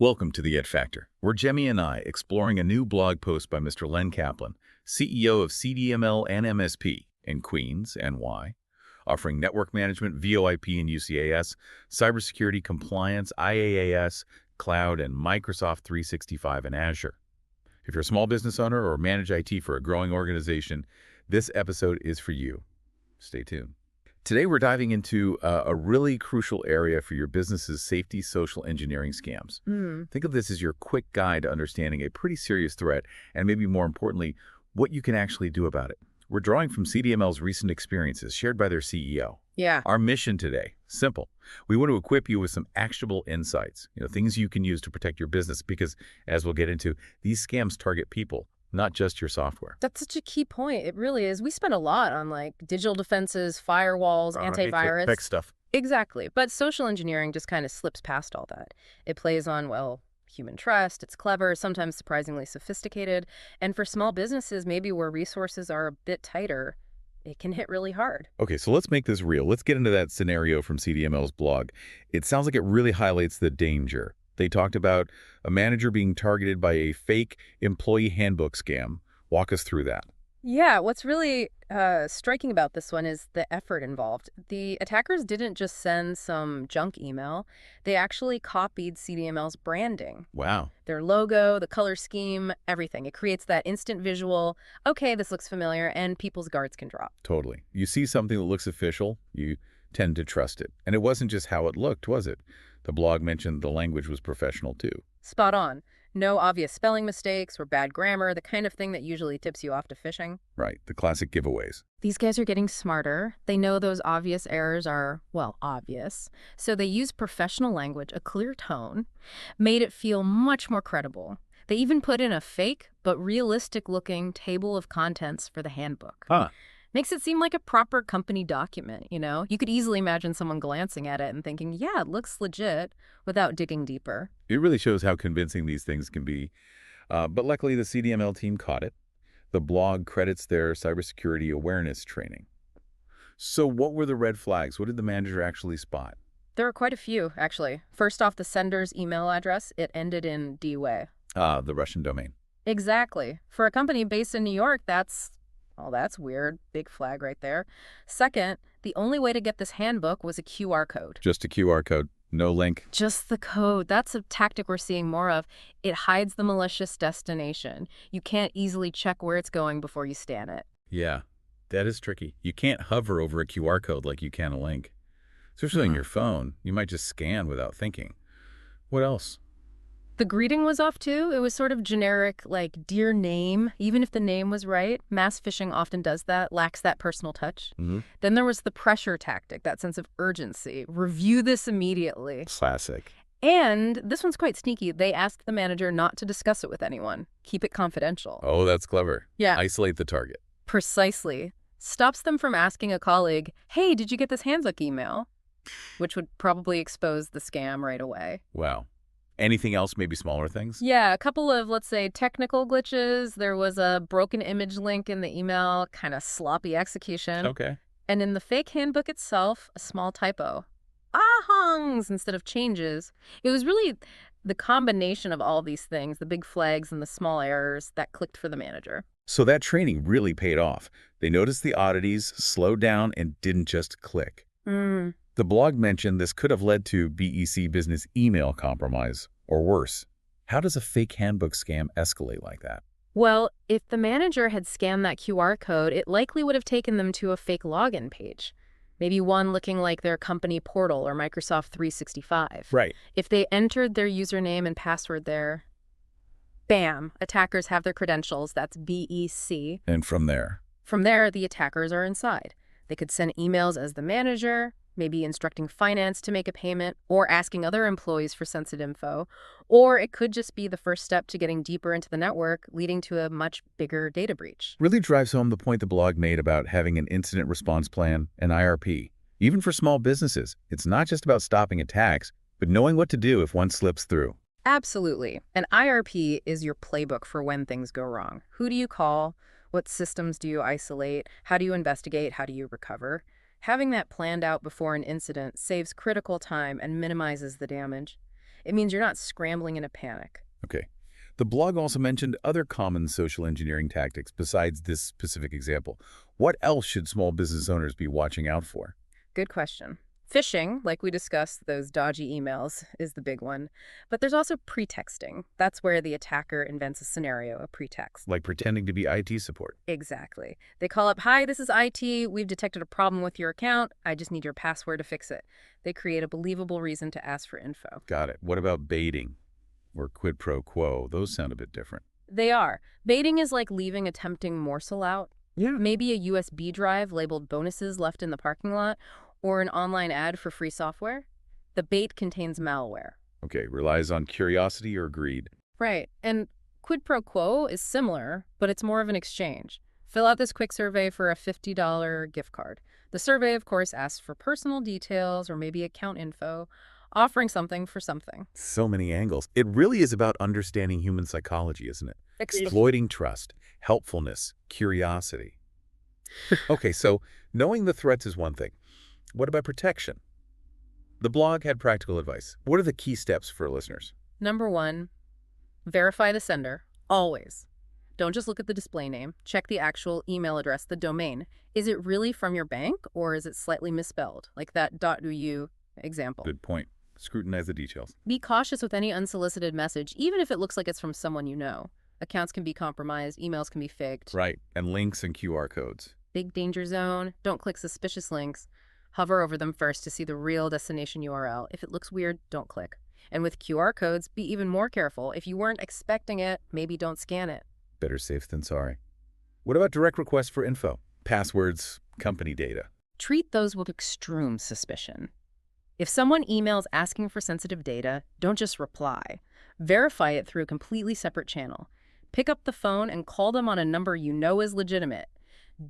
Welcome to the Ed Factor. We're Jemmy and I exploring a new blog post by Mr. Len Kaplan, CEO of CDML and MSP in Queens, NY, offering network management, VoIP and UCAS, cybersecurity compliance, IaaS, cloud, and Microsoft 365 and Azure. If you're a small business owner or manage IT for a growing organization, this episode is for you. Stay tuned. Today, we're diving into a really crucial area for your business's safety social engineering scams. Think of this as your quick guide to understanding a pretty serious threat, and maybe more importantly, what you can actually do about it. We're drawing from CDML's recent experiences shared by their CEO. Yeah. Our mission today, simple. We want to equip you with some actionable insights, things you can use to protect your business because, as we'll get into, these scams target people, not just your software. That's such a key point. It really is. We spend a lot on digital defenses, firewalls, antivirus. Tech stuff. Exactly. But social engineering just kind of slips past all that. It plays on, human trust. It's clever, sometimes surprisingly sophisticated. And for small businesses, maybe where resources are a bit tighter, it can hit really hard. Okay, so let's make this real. Let's get into that scenario from CDML's blog. It sounds like it really highlights the danger. They talked about a manager being targeted by a fake employee handbook scam. Walk us through that. Yeah, what's really striking about this one is the effort involved. The attackers didn't just send some junk email. They actually copied CDML's branding. Wow. Their logo, the color scheme, everything. It creates that instant visual, okay, this looks familiar, and people's guards can drop. Totally. You see something that looks official, you tend to trust it. And it wasn't just how it looked, was it? The blog mentioned the language was professional too. Spot on. No obvious spelling mistakes or bad grammar, the kind of thing that usually tips you off to phishing. Right, the classic giveaways. These guys are getting smarter. They know those obvious errors are, obvious. So they use professional language, a clear tone, made it feel much more credible. They even put in a fake but realistic-looking table of contents for the handbook. Makes it seem like a proper company document, You could easily imagine someone glancing at it and thinking, yeah, it looks legit, without digging deeper. It really shows how convincing these things can be. But luckily, the CDML team caught it. The blog credits their cybersecurity awareness training. So what were the red flags? What did the manager actually spot? There are quite a few, actually. First off, the sender's email address, it ended in DWay. The Russian domain. Exactly. For a company based in New York, that's weird. Big flag right there. Second, the only way to get this handbook was a QR code. Just a QR code, no link. Just the code. That's a tactic we're seeing more of. It hides the malicious destination. You can't easily check where it's going before you scan it. Yeah, that is tricky. You can't hover over a QR code like you can a link. Especially on your phone. You might just scan without thinking. What else? The greeting was off, too. It was sort of generic, dear name, even if the name was right. Mass phishing often does that, lacks that personal touch. Then there was the pressure tactic, that sense of urgency. Review this immediately. Classic. And this one's quite sneaky. They asked the manager not to discuss it with anyone. Keep it confidential. Oh, that's clever. Yeah. Isolate the target. Precisely. Stops them from asking a colleague, hey, did you get this handbook email? Which would probably expose the scam right away. Wow. Anything else, maybe smaller things? Yeah, a couple of, let's say, technical glitches. There was a broken image link in the email, kind of sloppy execution. Okay. And in the fake handbook itself, a small typo. Ahongs instead of changes. It was really the combination of all these things, the big flags and the small errors, that clicked for the manager. So that training really paid off. They noticed the oddities, slowed down, and didn't just click. The blog mentioned this could have led to BEC business email compromise, or worse. How does a fake handbook scam escalate like that? Well, if the manager had scanned that QR code, it likely would have taken them to a fake login page. Maybe one looking like their company portal or Microsoft 365. Right. If they entered their username and password there, bam, attackers have their credentials. That's BEC. And from there? From there, the attackers are inside. They could send emails as the manager, maybe instructing finance to make a payment, or asking other employees for sensitive info. Or it could just be the first step to getting deeper into the network, leading to a much bigger data breach. Really drives home the point the blog made about having an incident response plan, an IRP. Even for small businesses, it's not just about stopping attacks, but knowing what to do if one slips through. Absolutely. An IRP is your playbook for when things go wrong. Who do you call? What systems do you isolate? How do you investigate? How do you recover? Having that planned out before an incident saves critical time and minimizes the damage. It means you're not scrambling in a panic. Okay. The blog also mentioned other common social engineering tactics besides this specific example. What else should small business owners be watching out for? Good question. Phishing, like we discussed, those dodgy emails, is the big one. But there's also pretexting. That's where the attacker invents a scenario, a pretext. Like pretending to be IT support. Exactly. They call up, "Hi, this is IT. We've detected a problem with your account. I just need your password to fix it." They create a believable reason to ask for info. Got it. What about baiting or quid pro quo? Those sound a bit different. They are. Baiting is like leaving a tempting morsel out. Yeah. Maybe a USB drive labeled bonuses left in the parking lot, or an online ad for free software. The bait contains malware. Okay, relies on curiosity or greed. Right. And quid pro quo is similar, but it's more of an exchange. Fill out this quick survey for a $50 gift card. The survey, of course, asks for personal details or maybe account info, offering something for something. So many angles. It really is about understanding human psychology, isn't it? Exploiting trust, helpfulness, curiosity. Okay, so knowing the threats is one thing. What about protection? The blog had practical advice. What are the key steps for listeners? Number 1, verify the sender, always. Don't just look at the display name. Check the actual email address, the domain. Is it really from your bank, or is it slightly misspelled, like that .eu example? Good point. Scrutinize the details. Be cautious with any unsolicited message, even if it looks like it's from someone you know. Accounts can be compromised, emails can be faked. Right, and links and QR codes. Big danger zone. Don't click suspicious links. Hover over them first to see the real destination URL. If it looks weird, don't click. And with QR codes, be even more careful. If you weren't expecting it, maybe don't scan it. Better safe than sorry. What about direct requests for info? Passwords, company data. Treat those with extreme suspicion. If someone emails asking for sensitive data, don't just reply. Verify it through a completely separate channel. Pick up the phone and call them on a number you know is legitimate.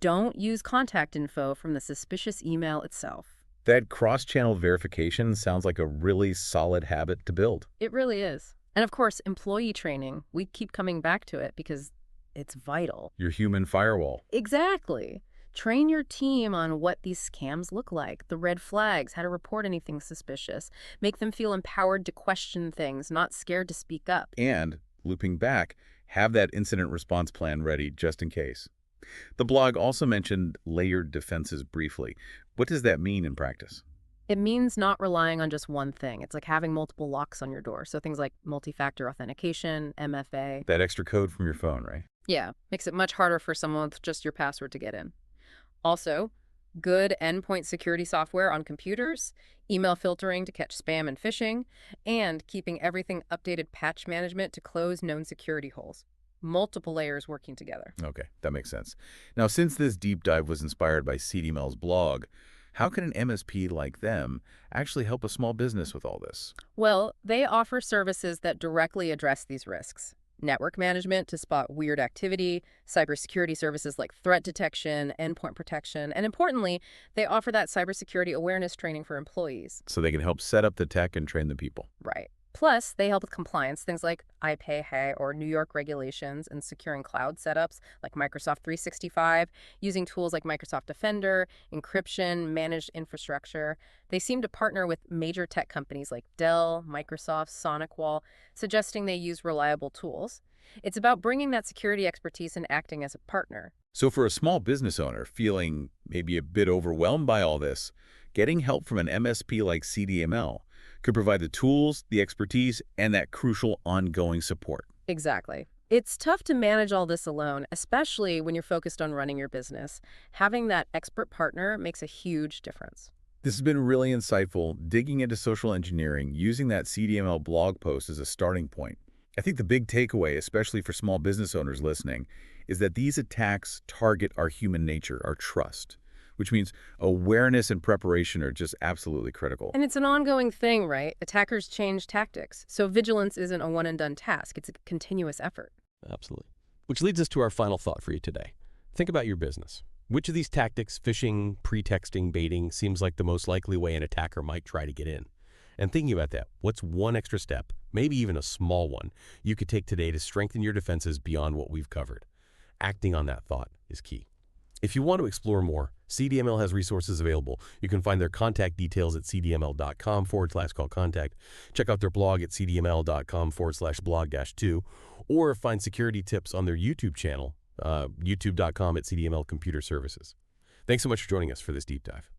Don't use contact info from the suspicious email itself. That cross-channel verification sounds like a really solid habit to build. It really is. And of course, employee training. We keep coming back to it because it's vital. Your human firewall. Exactly. Train your team on what these scams look like, the red flags, how to report anything suspicious. Make them feel empowered to question things, not scared to speak up. And, looping back, have that incident response plan ready just in case. The blog also mentioned layered defenses briefly. What does that mean in practice? It means not relying on just one thing. It's like having multiple locks on your door. So things like multi-factor authentication, MFA. That extra code from your phone, right? Yeah, makes it much harder for someone with just your password to get in. Also, good endpoint security software on computers, email filtering to catch spam and phishing, and keeping everything updated patch management to close known security holes. Multiple layers working together. Okay, that makes sense. Now, since this deep dive was inspired by CDML's blog, how can an MSP like them actually help a small business with all this? Well, they offer services that directly address these risks. Network management to spot weird activity, cybersecurity services like threat detection, endpoint protection, and importantly, they offer that cybersecurity awareness training for employees. So they can help set up the tech and train the people. Right. Plus, they help with compliance, things like IPAY or New York regulations, and securing cloud setups like Microsoft 365, using tools like Microsoft Defender, encryption, managed infrastructure. They seem to partner with major tech companies like Dell, Microsoft, SonicWall, suggesting they use reliable tools. It's about bringing that security expertise and acting as a partner. So for a small business owner feeling maybe a bit overwhelmed by all this, getting help from an MSP like CDML could provide the tools, the expertise, and that crucial ongoing support. Exactly. It's tough to manage all this alone, especially when you're focused on running your business. Having that expert partner makes a huge difference. This has been really insightful, digging into social engineering, using that CDML blog post as a starting point. I think the big takeaway, especially for small business owners listening, is that these attacks target our human nature, our trust, which means awareness and preparation are just absolutely critical. And it's an ongoing thing, right? Attackers change tactics. So vigilance isn't a one-and-done task. It's a continuous effort. Absolutely. Which leads us to our final thought for you today. Think about your business. Which of these tactics, phishing, pretexting, baiting, seems like the most likely way an attacker might try to get in? And thinking about that, what's one extra step, maybe even a small one, you could take today to strengthen your defenses beyond what we've covered? Acting on that thought is key. If you want to explore more, CDML has resources available. You can find their contact details at cdml.com/call contact. Check out their blog at cdml.com/blog-2, or find security tips on their YouTube channel, youtube.com/CDML Computer Services. Thanks so much for joining us for this deep dive.